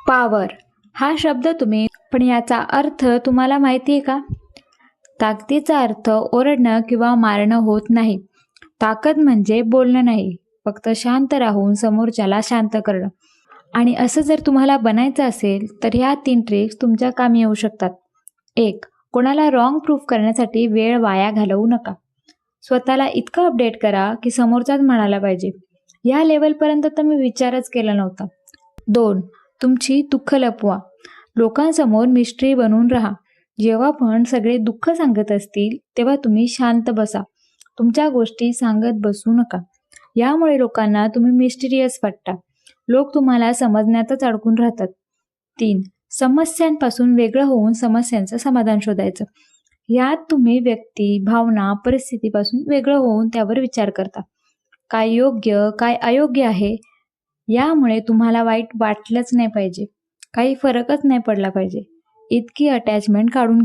Power हा शब्द पण याचा अर्थ तुम्हाला माहिती आहे का? ताकदीचा अर्थ ओरडणं किंवा मारणं होत नाही. ताकद म्हणजे बोलणं नाही, फक्त शांत राहून समोरच्याला शांत करणं. आणि असं जर तुम्हाला बनायचं असेल तर ह्या 3 ट्रिक्स तुमच्या कामी येऊ शकतात. 1. कोणाला रॉंग प्रूफ करण्यासाठी वेळ वाया घालवू नका. स्वतःला इतकं अपडेट करा की समोरचाच म्हणायला पाहिजे, या लेवलपर्यंत तर मी विचारच केला नव्हता. 2. तुमची दुःख लपवा. लोकांसमोर मिस्ट्री बनून राहा. जेव्हा पण सगळे दुःख सांगत असतील तेव्हा तुम्ही शांत बसा. तुमच्या गोष्टी सांगत बसू नका. यामुळे लोकांना तुम्ही मिस्टिरियस वाटता. लोक तुम्हाला समजण्यातच अडकून राहतात. 3. समस्यांपासून वेगळं होऊन समस्यांचं समाधान शोधायचं. यात तुम्ही व्यक्ती, भावना, परिस्थितीपासून वेगळं होऊन त्यावर विचार करता. काय योग्य, काय अयोग्य आहे, यामुळे तुम्हाला वाईट वाटलंच नाही पाहिजे. काही फरकच नाही पडला पाहिजे. इतकी अटॅचमेंट काढून